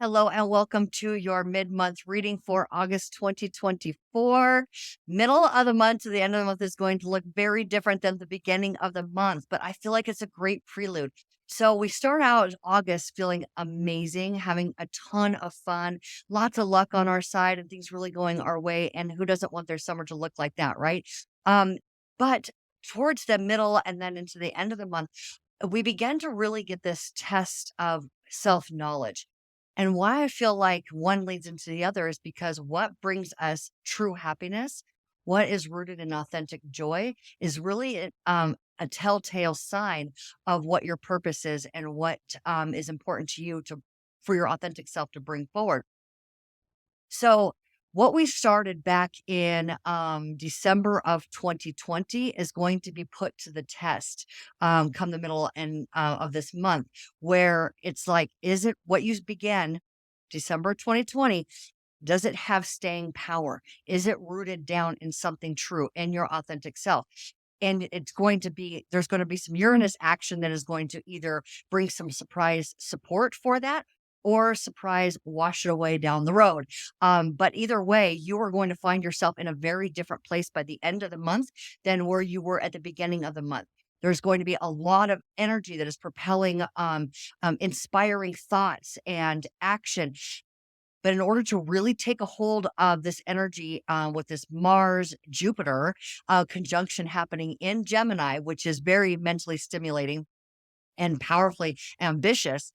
Hello and welcome to your mid-month reading for August 2024. Middle of the month to the end of the month is going to look very different than the beginning of the month, but I feel like it's a great prelude. So we start out August feeling amazing, having a ton of fun, lots of luck on our side and things really going our way. And who doesn't want their summer to look like that, right? But towards the middle and then into the end of the month, we begin to really get this test of self-knowledge. And why I feel like one leads into the other is because what brings us true happiness, what is rooted in authentic joy, is really a telltale sign of what your purpose is and what is important to you to for your authentic self to bring forward. So, what we started back in December of 2020 is going to be put to the test come the middle and of this month, where it's like, is it what you began December 2020? Does it have staying power? Is it rooted down in something true in your authentic self? And there's going to be some Uranus action that is going to either bring some surprise support for that or surprise wash it away down the road. But either way, you are going to find yourself in a very different place by the end of the month than where you were at the beginning of the month. There's going to be a lot of energy that is propelling, inspiring thoughts and action, but in order to really take a hold of this energy with this Mars Jupiter conjunction happening in Gemini, which is very mentally stimulating and powerfully ambitious,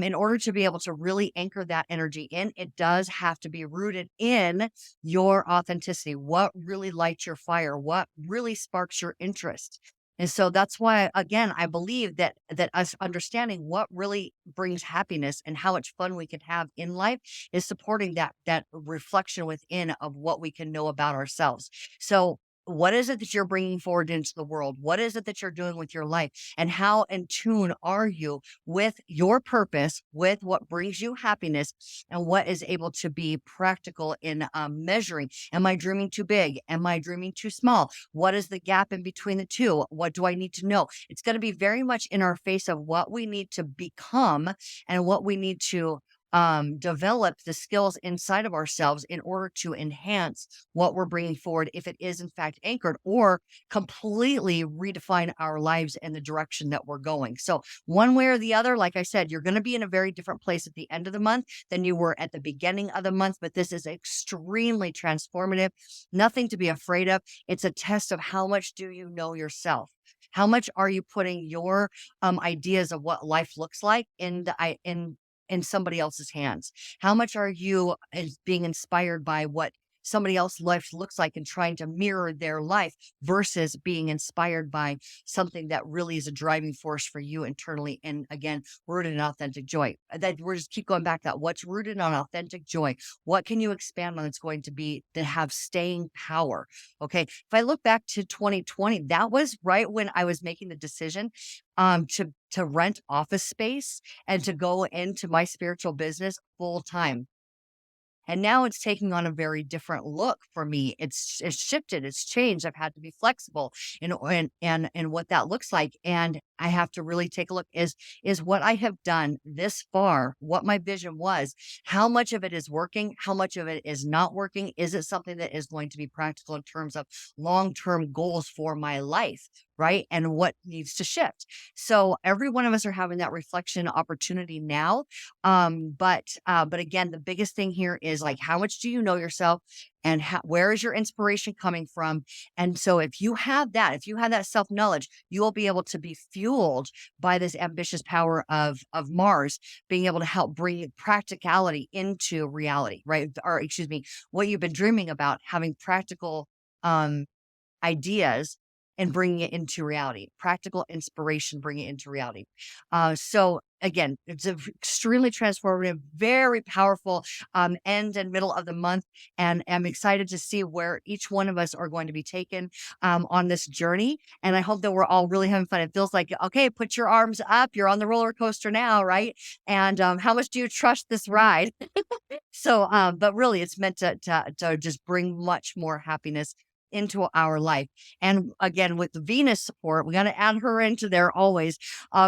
in order to be able to really anchor that energy in, it does have to be rooted in your authenticity. What really lights your fire? What really sparks your interest? And so that's why, again, I believe that us understanding what really brings happiness and how much fun we can have in life is supporting that reflection within of what we can know about ourselves. So what is it that you're bringing forward into the world? What is it that you're doing with your life? And how in tune are you with your purpose, with what brings you happiness, and what is able to be practical in measuring? Am I dreaming too big? Am I dreaming too small? What is the gap in between the two? What do I need to know? It's going to be very much in our face of what we need to become and what we need to develop the skills inside of ourselves in order to enhance what we're bringing forward if it is in fact anchored, or completely redefine our lives and the direction that we're going. So one way or the other, like I said, you're going to be in a very different place at the end of the month than you were at the beginning of the month, but this is extremely transformative, nothing to be afraid of. It's a test of how much do you know yourself. How much are you putting your ideas of what life looks like in somebody else's hands? How much are you being inspired by what somebody else's life looks like and trying to mirror their life versus being inspired by something that really is a driving force for you internally? And again, rooted in authentic joy. That we're just keep going back to that. What's rooted on authentic joy? What can you expand on that's going to be to have staying power? Okay. If I look back to 2020, that was right when I was making the decision to rent office space and to go into my spiritual business full time. And now it's taking on a very different look for me. It's shifted, it's changed. I've had to be flexible in what that looks like. And I have to really take a look, is what I have done this far, what my vision was, how much of it is working, how much of it is not working? Is it something that is going to be practical in terms of long-term goals for my life? Right. And what needs to shift. So every one of us are having that reflection opportunity now. But again, the biggest thing here is like, how much do you know yourself, and where is your inspiration coming from? And so if you have that, self knowledge, you will be able to be fueled by this ambitious power of Mars, being able to help bring practicality into reality, right? Or excuse me, what you've been dreaming about, having practical um ideas and bringing it into reality, practical inspiration, bringing it into reality. So again, it's extremely transformative, very powerful end and middle of the month. And I'm excited to see where each one of us are going to be taken on this journey. And I hope that we're all really having fun. It feels like, okay, put your arms up. You're on the roller coaster now, right? And how much do you trust this ride? So, but really, it's meant to just bring much more happiness, into our life. And again, with the Venus support, we got to add her into there always,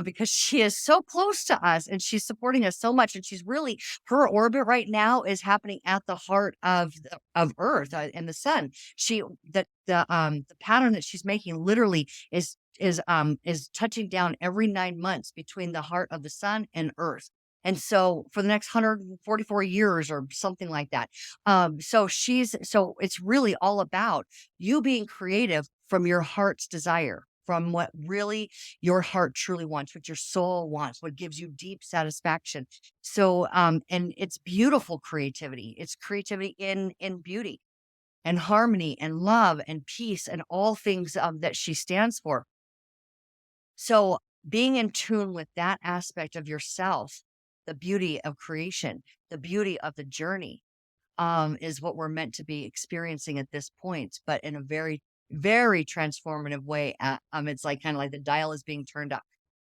because she is so close to us and she's supporting us so much. And she's really, her orbit right now is happening at the heart of of Earth and the sun. The pattern that she's making literally is touching down every 9 months between the heart of the sun and Earth. And so for the next 144 years or something like that. So it's really all about you being creative from your heart's desire, from what really your heart truly wants, what your soul wants, what gives you deep satisfaction. And it's beautiful creativity. It's creativity in beauty and harmony and love and peace and all things that she stands for. So being in tune with that aspect of yourself, the beauty of creation, the beauty of the journey, is what we're meant to be experiencing at this point, but in a very, very transformative way. It's like kind of like the dial is being turned up.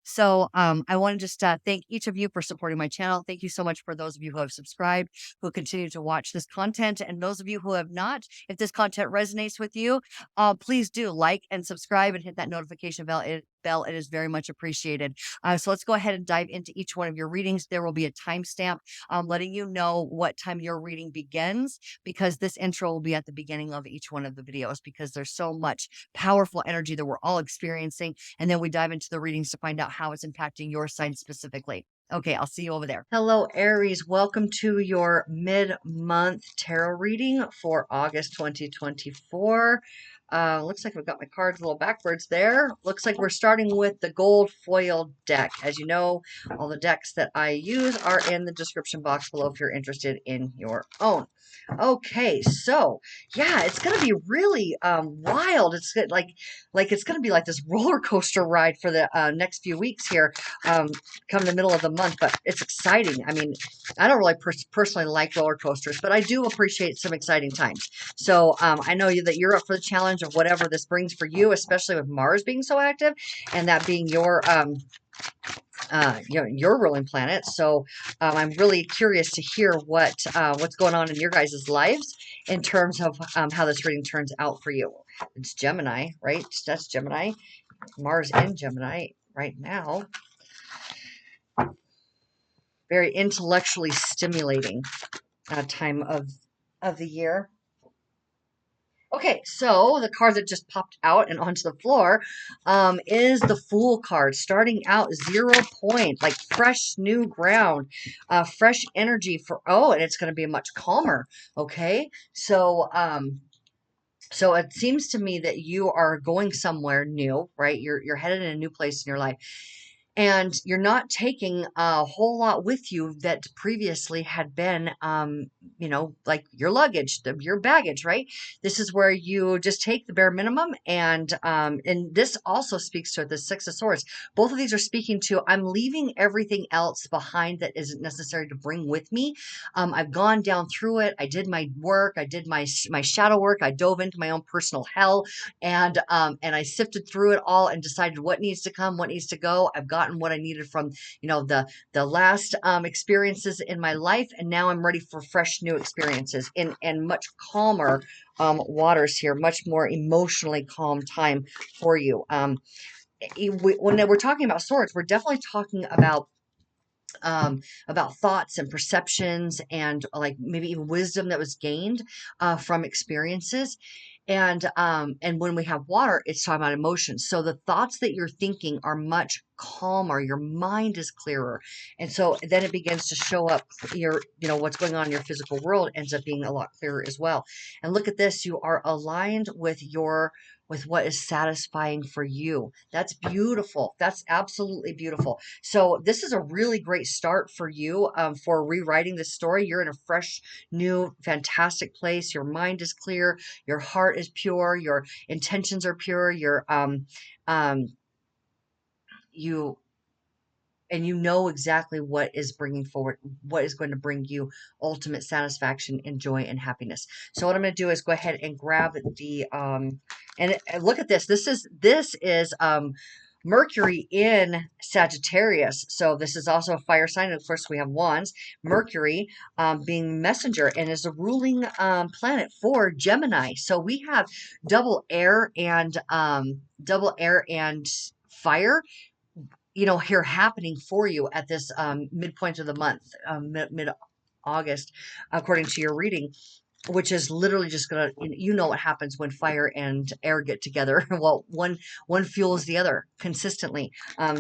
So I want to just thank each of you for supporting my channel. Thank you so much for those of you who have subscribed, who continue to watch this content, and those of you who have not. If this content resonates with you, please do like and subscribe and hit that notification bell. It is very much appreciated. So let's go ahead and dive into each one of your readings. There will be a timestamp letting you know what time your reading begins, because this intro will be at the beginning of each one of the videos, because there's so much powerful energy that we're all experiencing. And then we dive into the readings to find out how it's impacting your sign specifically. Okay, I'll see you over there. Hello, Aries. Welcome to your mid-month tarot reading for August 2024. Looks like I've got my cards a little backwards there. Looks like we're starting with the gold foil deck. As you know, all the decks that I use are in the description box below if you're interested in your own. Okay, so yeah, it's gonna be really wild. It's like it's gonna be like this roller coaster ride for the next few weeks here, come the middle of the month. But it's exciting. I mean, I don't really personally like roller coasters, but I do appreciate some exciting times. So I know that you're up for the challenge of whatever this brings for you, especially with Mars being so active and that being your your ruling planet. So I'm really curious to hear what's going on in your guys' lives in terms of how this reading turns out for you. It's Gemini, right? That's Gemini. Mars in Gemini right now. Very intellectually stimulating time of the year. Okay, so the card that just popped out and onto the floor is the Fool card. Starting out 0 point, like fresh new ground, fresh energy and it's going to be much calmer. Okay, so it seems to me that you are going somewhere new, right? You're headed in a new place in your life. And you're not taking a whole lot with you that previously had been, like your luggage, your baggage, right? This is where you just take the bare minimum. And this also speaks to the Six of Swords. Both of these are speaking to, I'm leaving everything else behind that isn't necessary to bring with me. I've gone down through it. I did my work. I did my shadow work. I dove into my own personal hell, and I sifted through it all and decided what needs to come, what needs to go. I've gotten what I needed from, the last experiences in my life, and now I'm ready for fresh new experiences in and much calmer waters here, much more emotionally calm time for you. When we're talking about swords, we're definitely talking about thoughts and perceptions and like maybe even wisdom that was gained from experiences. And when we have water, it's talking about emotions. So the thoughts that you're thinking are much calmer. Your mind is clearer. And so then it begins to show up what's going on in your physical world ends up being a lot clearer as well. And look at this. You are aligned with what is satisfying for you. That's beautiful. That's absolutely beautiful. So this is a really great start for you for rewriting the story. You're in a fresh, new, fantastic place. Your mind is clear. Your heart is pure. Your intentions are pure. You know exactly what is bringing forward, what is going to bring you ultimate satisfaction and joy and happiness. So what I'm going to do is go ahead and grab the and look at this. This is Mercury in Sagittarius. So this is also a fire sign. Of course, we have wands. Mercury being messenger and is a ruling planet for Gemini. So we have double air and fire, here happening for you at this midpoint of the month, mid August, according to your reading, which is literally just gonna, what happens when fire and air get together. Well, one fuels the other consistently,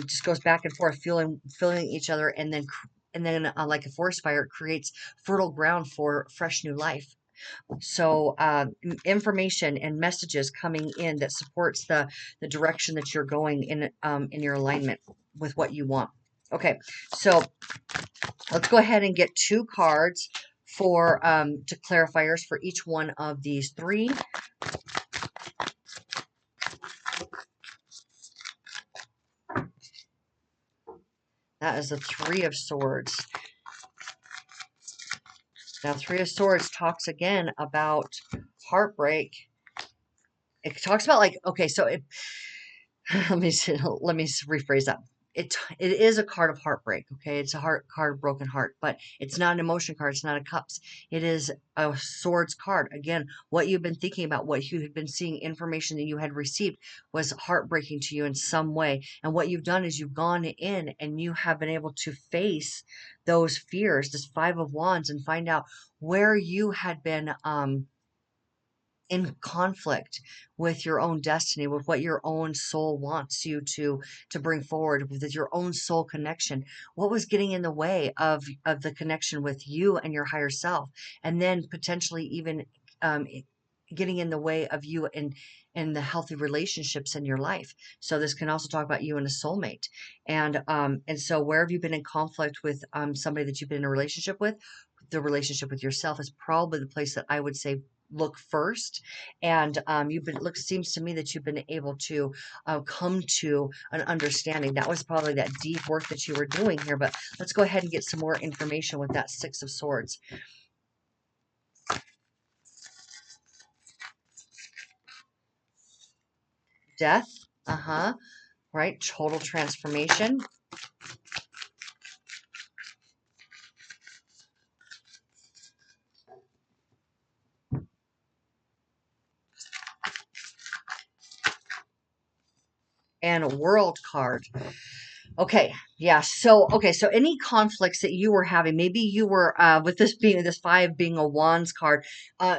just goes back and forth, fueling each other, and then like a forest fire, it creates fertile ground for fresh new life. So information and messages coming in that supports the direction that you're going in your alignment with what you want. Okay, so let's go ahead and get 2 cards for to clarifiers for each one of these 3. That is the 3 of Swords. Now, 3 of Swords talks again about heartbreak. It talks about, like, okay, so let me rephrase that. It is a card of heartbreak. Okay, it's a card of broken heart, but it's not an emotion card. It's not a cups. It is a swords card. Again, what you've been thinking about, what you had been seeing, information that you had received was heartbreaking to you in some way. And what you've done is you've gone in and you have been able to face those fears, this 5 of Wands, and find out where you had been in conflict with your own destiny, with what your own soul wants you to bring forward, with your own soul connection. What was getting in the way of the connection with you and your higher self, and then potentially even getting in the way of you in the healthy relationships in your life. So this can also talk about you and a soulmate. And so where have you been in conflict with somebody that you've been in a relationship with? The relationship with yourself is probably the place that I would say look first. And seems to me that you've been able to come to an understanding. That was probably that deep work that you were doing here. But let's go ahead and get some more information with that 6 of Swords. Death. Right. Total transformation. And a world card. Okay, yeah. So any conflicts that you were having, maybe you were with this 5 being a wands card,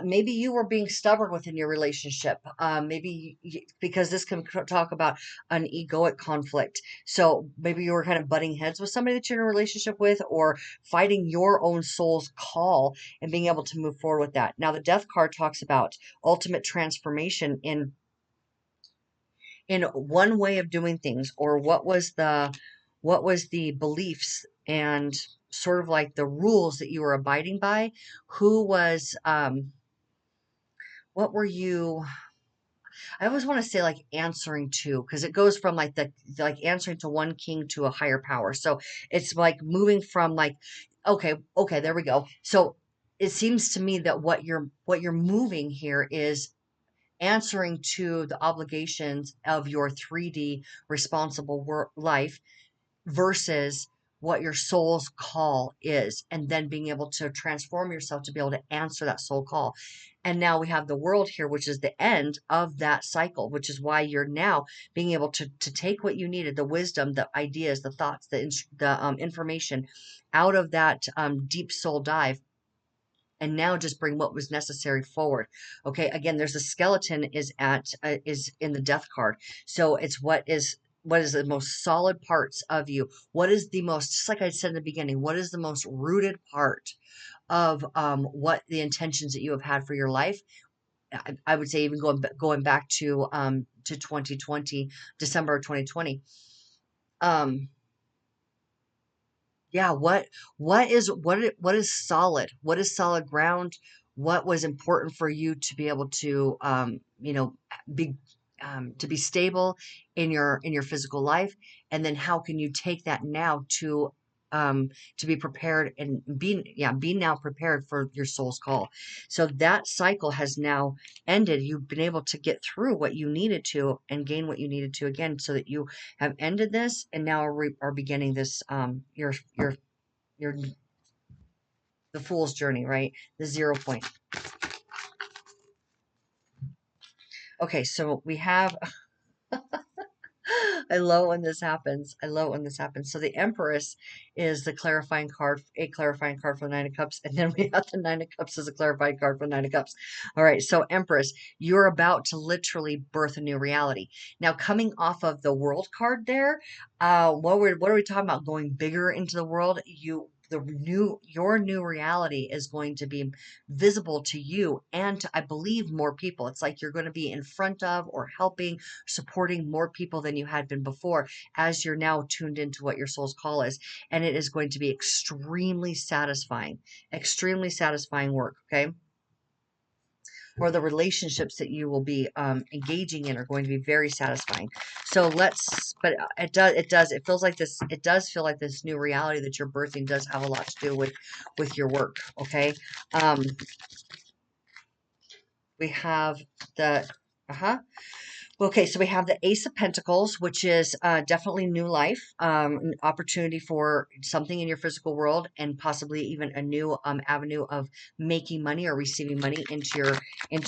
maybe you were being stubborn within your relationship. Because this can talk about an egoic conflict. So maybe you were kind of butting heads with somebody that you're in a relationship with, or fighting your own soul's call and being able to move forward with that. Now, the death card talks about ultimate transformation in one way of doing things, or what was the beliefs and sort of like the rules that you were abiding by. Who was what were you, I always want to say, like, answering to, because it goes from like like answering to one king to a higher power. So it's like moving from, like, okay, there we go. So it seems to me that what you're moving here is answering to the obligations of your 3D responsible life versus what your soul's call is, and then being able to transform yourself to be able to answer that soul call. And now we have the world here, which is the end of that cycle, which is why you're now being able to take what you needed, the wisdom, the ideas, the thoughts, the information out of that deep soul dive, and now just bring what was necessary forward. Okay, again, there's a skeleton is in the death card. So it's what is the most solid parts of you? What is the most, just like I said in the beginning, what is the most rooted part of what the intentions that you have had for your life? I would say even going back to 2020, December of 2020. Um, Yeah, what is solid? What is solid ground? What was important for you to be able to be to be stable in your physical life? And then how can you take that now to to be prepared and be now prepared for your soul's call. So that cycle has now ended. You've been able to get through what you needed to and gain what you needed to again, so that you have ended this and now are beginning this, your the fool's journey, right? The 0 point. Okay, so we have I love when this happens. I love when this happens. So the Empress is the clarifying card, a clarifying card for the Nine of Cups, and then we have the Nine of Cups as a clarifying card for the Nine of Cups. All right, so Empress, you're about to literally birth a new reality. Now, coming off of the World card there, what are we talking about? Going bigger into the world. Your new reality is going to be visible to you and to, I believe, more people. It's like you're going to be in front of or helping, supporting more people than you had been before, as you're now tuned into what your soul's call is. And it is going to be extremely satisfying work. Okay. Or the relationships that you will be engaging in are going to be very satisfying. So but it feels like this, it does feel like this new reality that you're birthing does have a lot to do with your work. Okay. We have the, okay, so we have the Ace of Pentacles, which is definitely new life, an opportunity for something in your physical world, and possibly even a new avenue of making money or receiving money into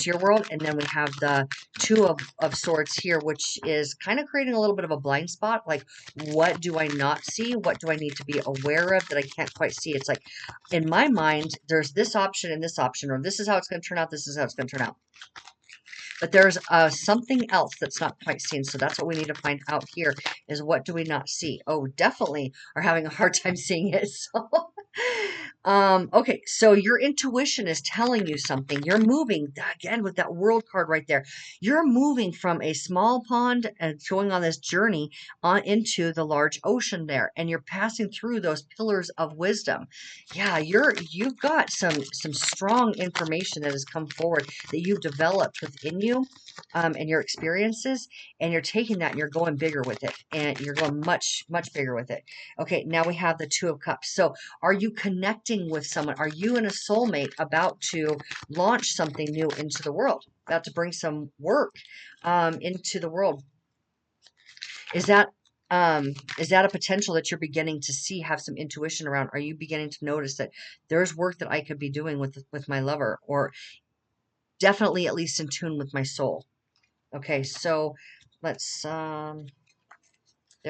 your world. And then we have the Two of Swords here, which is kind of creating a little bit of a blind spot. Like, what do I not see? What do I need to be aware of that I can't quite see? It's like, in my mind, there's this option and this option, or this is how it's going to turn out. This is how it's going to turn out. But there's something else that's not quite seen. So that's what we need to find out here, is what do we not see? Oh, definitely are having a hard time seeing it. So, okay. So your intuition is telling you something. You're moving again with that World card right there. You're moving from a small pond and going on this journey on into the large ocean there. And you're passing through those pillars of wisdom. Yeah, you've got some strong information that has come forward that you've developed within you, and your experiences, and you're taking that and you're going bigger with it, and you're going much bigger with it. Okay, now we have the Two of Cups. So are you connecting with someone? Are you and a soulmate about to launch something new into the world, about to bring some work into the world? Is that a potential that you're beginning to see, have some intuition around? Are you beginning to notice that there's work that I could be doing with my lover, or definitely at least in tune with my soul? Okay, so let's there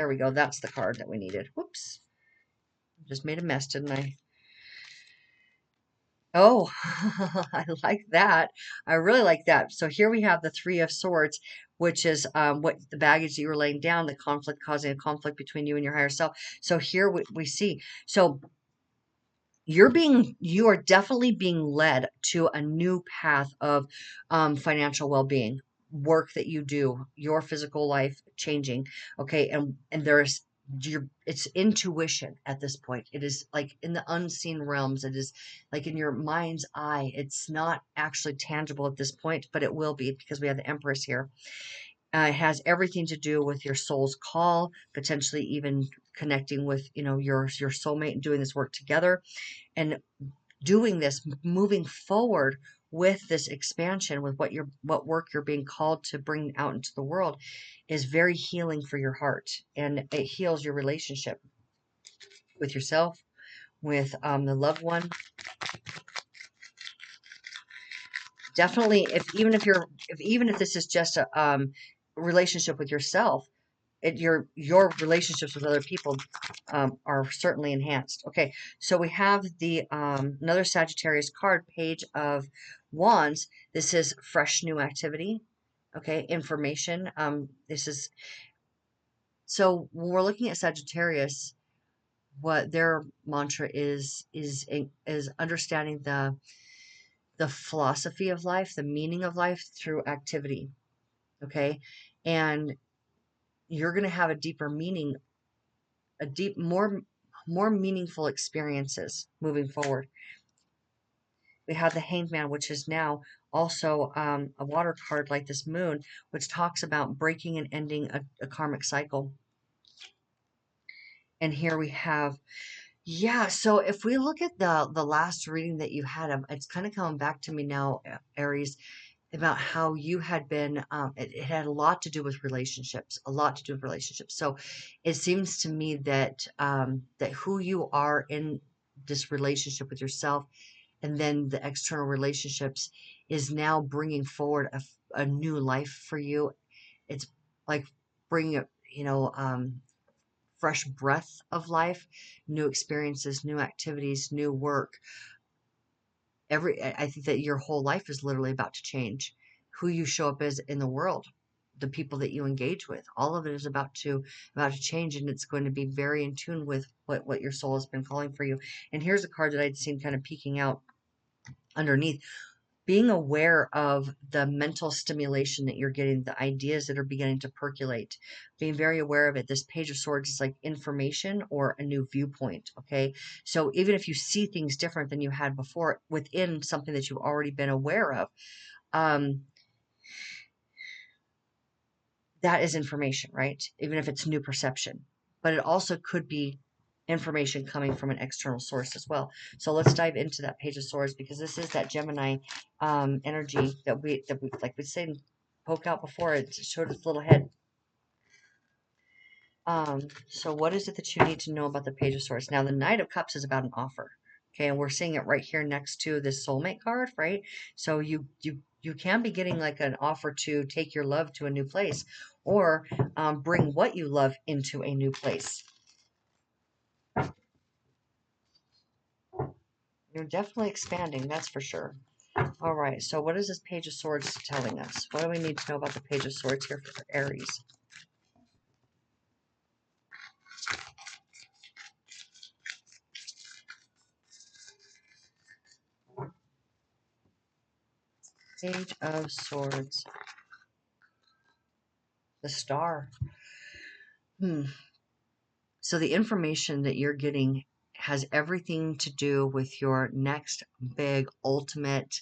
we go. That's the card that we needed. Whoops. Just made a mess, didn't I? Oh, I like that. I really like that. So here we have the Three of Swords, which is what the baggage that you were laying down, the conflict, causing a conflict between you and your higher self. So here we see. So you are definitely being led to a new path of financial well-being, work that you do, your physical life changing. Okay. And it's intuition at this point. It is like in the unseen realms. It is like in your mind's eye. It's not actually tangible at this point, but it will be, because we have the Empress here. It has everything to do with your soul's call, potentially even connecting with, your soulmate and doing this work together, and doing this, moving forward with this expansion, with what work you're being called to bring out into the world, is very healing for your heart, and it heals your relationship with yourself, with the loved one. Definitely, even if this is just a relationship with yourself, your relationships with other people are certainly enhanced. Okay, so we have the another Sagittarius card, Page of Wands. This is fresh new activity. Okay, information. This is, so when we're looking at Sagittarius, what their mantra is understanding the philosophy of life, the meaning of life through activity. Okay, and you're going to have a deeper meaning, more meaningful experiences moving forward. We have the Hanged Man, which is now also a water card like this moon, which talks about breaking and ending a karmic cycle. And here we have Yeah, so if we look at the last reading that you had, it's kind of coming back to me now, Aries, about how you had been. It had a lot to do with relationships, a lot to do with relationships. So it seems to me that that who you are in this relationship with yourself, and then the external relationships, is now bringing forward a new life for you. It's like bringing a, fresh breath of life, new experiences, new activities, new work. I think that your whole life is literally about to change. Who you show up as in the world, the people that you engage with, all of it is about to change, and it's going to be very in tune with what your soul has been calling for you. And here's a card that I'd seen kind of peeking out underneath, being aware of the mental stimulation that you're getting, the ideas that are beginning to percolate, being very aware of it. This Page of Swords is like information or a new viewpoint. Okay. So even if you see things different than you had before within something that you've already been aware of, um, that is information, right? Even if it's new perception, but it also could be information coming from an external source as well. So let's dive into that Page of Swords, because this is that Gemini energy that we like we said, poked out before. It showed its little head. So what is it that you need to know about the Page of Swords? Now, the Knight of Cups is about an offer. Okay, and we're seeing it right here next to this soulmate card, right? So you can be getting like an offer to take your love to a new place, or bring what you love into a new place. You're definitely expanding, that's for sure. All right, so what is this Page of Swords telling us? What do we need to know about the Page of Swords here for Aries? Page of Swords, the Star. So the information that you're getting has everything to do with your next big ultimate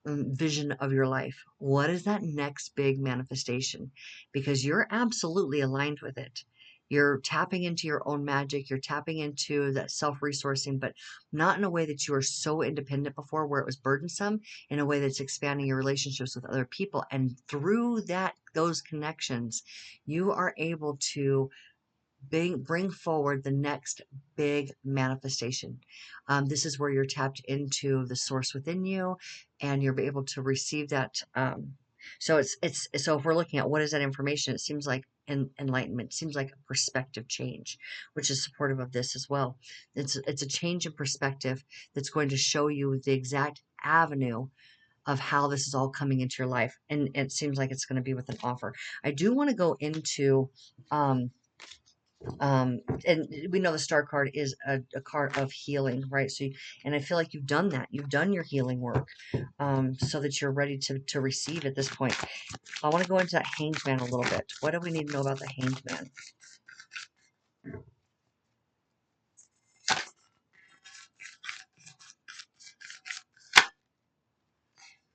vision of your life. What is that next big manifestation? Because you're absolutely aligned with it. You're tapping into your own magic. You're tapping into that self-resourcing, but not in a way that you were so independent before, where it was burdensome, in a way that's expanding your relationships with other people. And through those connections, you are able to bring forward the next big manifestation. This is where you're tapped into the source within you, and you're able to receive that. So so if we're looking at what is that information, it seems like enlightenment, it seems like a perspective change, which is supportive of this as well. It's a change in perspective that's going to show you the exact avenue of how this is all coming into your life, and it seems like it's going to be with an offer. I do want to go into and we know the star card is a card of healing, right? So and I feel like you've done that, you've done your healing work, so that you're ready to receive at this point. I want to go into that Hanged Man a little bit. What do we need to know about the Hanged Man?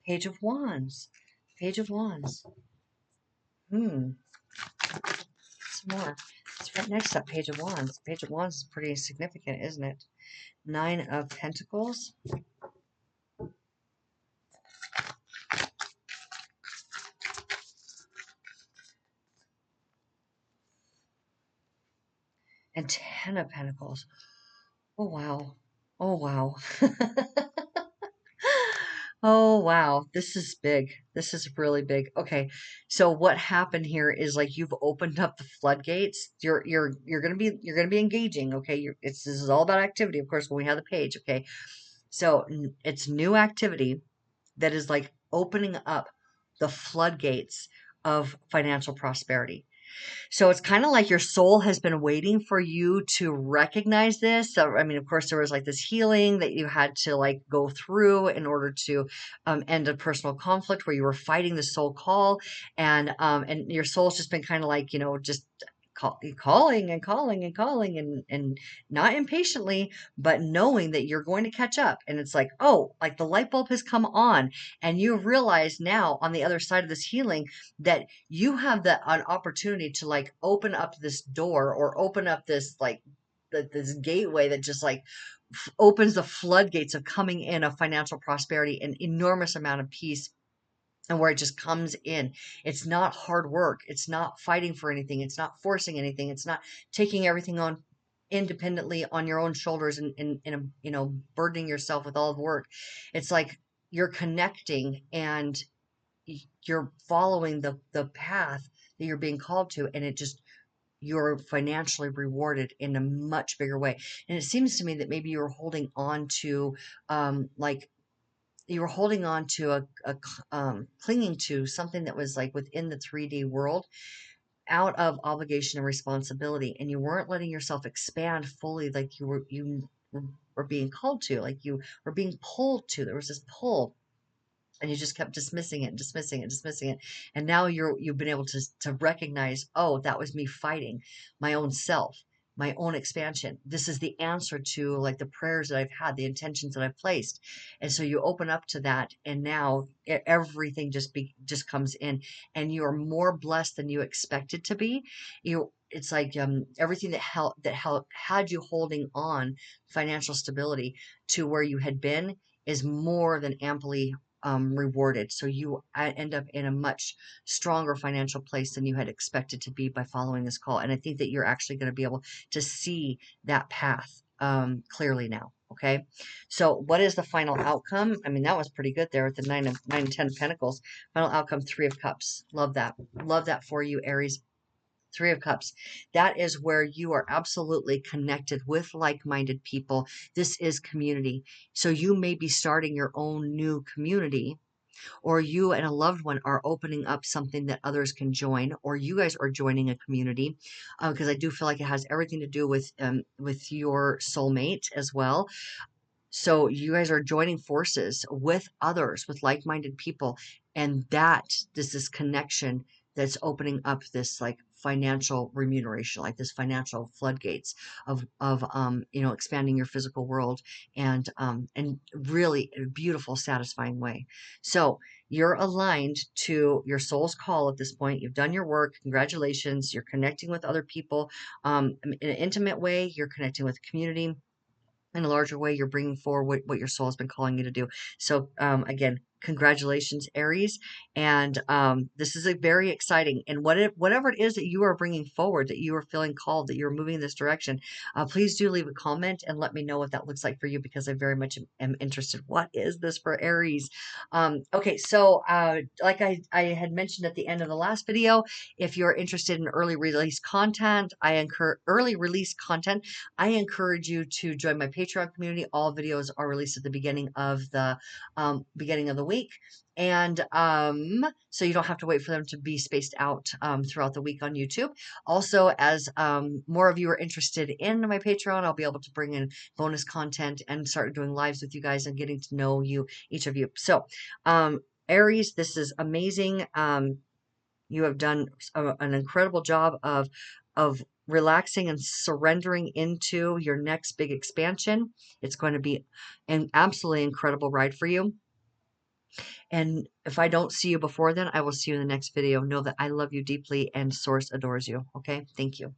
Page of Wands. Page of Wands. Some more. It's right next to that Page of Wands. Page of Wands is pretty significant, isn't it? Nine of Pentacles. And Ten of Pentacles. Oh, wow. Oh, wow. Oh, wow. This is big. This is really big. Okay. So what happened here is like you've opened up the floodgates. You're going to be engaging, okay? This is all about activity, of course, when we have the page, okay? So it's new activity that is like opening up the floodgates of financial prosperity. So it's kind of like your soul has been waiting for you to recognize this. So, I mean, of course, there was like this healing that you had to like go through in order to end a personal conflict where you were fighting the soul call, and your soul's just been kind of like, just calling and calling and calling, and not impatiently, but knowing that you're going to catch up. And it's like, oh, like the light bulb has come on, and you realize now on the other side of this healing that you have an opportunity to like open up this door, or open up this like this gateway that just like opens the floodgates of coming in of financial prosperity, an enormous amount of peace, and where it just comes in. It's not hard work. It's not fighting for anything. It's not forcing anything. It's not taking everything on independently on your own shoulders and burdening yourself with all the work. It's like you're connecting and you're following the path that you're being called to, and it just you're financially rewarded in a much bigger way. And it seems to me that maybe you're holding on to like you were holding on to clinging to something that was like within the 3D world, out of obligation and responsibility, and you weren't letting yourself expand fully like were being called to, like you were being pulled to. There was this pull, and you just kept dismissing it, dismissing it, dismissing it. And now you've been able to recognize, oh, that was me fighting my own self, my own expansion. This is the answer to like the prayers that I've had, the intentions that I've placed. And so you open up to that, and now everything just comes in, and you are more blessed than you expected to be. It's like everything had you holding on financial stability to where you had been is more than amply rewarded. So you end up in a much stronger financial place than you had expected to be by following this call. And I think that you're actually going to be able to see that path clearly now. Okay. So what is the final outcome? I mean, that was pretty good there with the nine and 10 of Pentacles. Final outcome, 3 of Cups. Love that. Love that for you, Aries. 3 of Cups. That is where you are absolutely connected with like-minded people. This is community. So you may be starting your own new community, or you and a loved one are opening up something that others can join, or you guys are joining a community, because I do feel like it has everything to do with your soulmate as well. So you guys are joining forces with others, with like-minded people, and this connection that's opening up this like financial remuneration, like this financial floodgates of expanding your physical world and really in a beautiful, satisfying way. So you're aligned to your soul's call at this point. You've done your work. Congratulations. You're connecting with other people in an intimate way. You're connecting with community in a larger way. You're bringing forward what your soul has been calling you to do. So again, congratulations, Aries. And this is a very exciting, and whatever it is that you are bringing forward, that you are feeling called, that you're moving in this direction, please do leave a comment and let me know what that looks like for you, because I very much am interested. What is this for Aries? Okay, so like I had mentioned at the end of the last video, if you're interested in early release content, I encourage you to join my Patreon community. All videos are released at the beginning of the week. And so you don't have to wait for them to be spaced out throughout the week on YouTube. Also, as more of you are interested in my Patreon, I'll be able to bring in bonus content and start doing lives with you guys and getting to know you, each of you. So, Aries, this is amazing. You have done an incredible job of relaxing and surrendering into your next big expansion. It's going to be an absolutely incredible ride for you. And if I don't see you before then, I will see you in the next video. Know that I love you deeply and Source adores you. Okay? Thank you.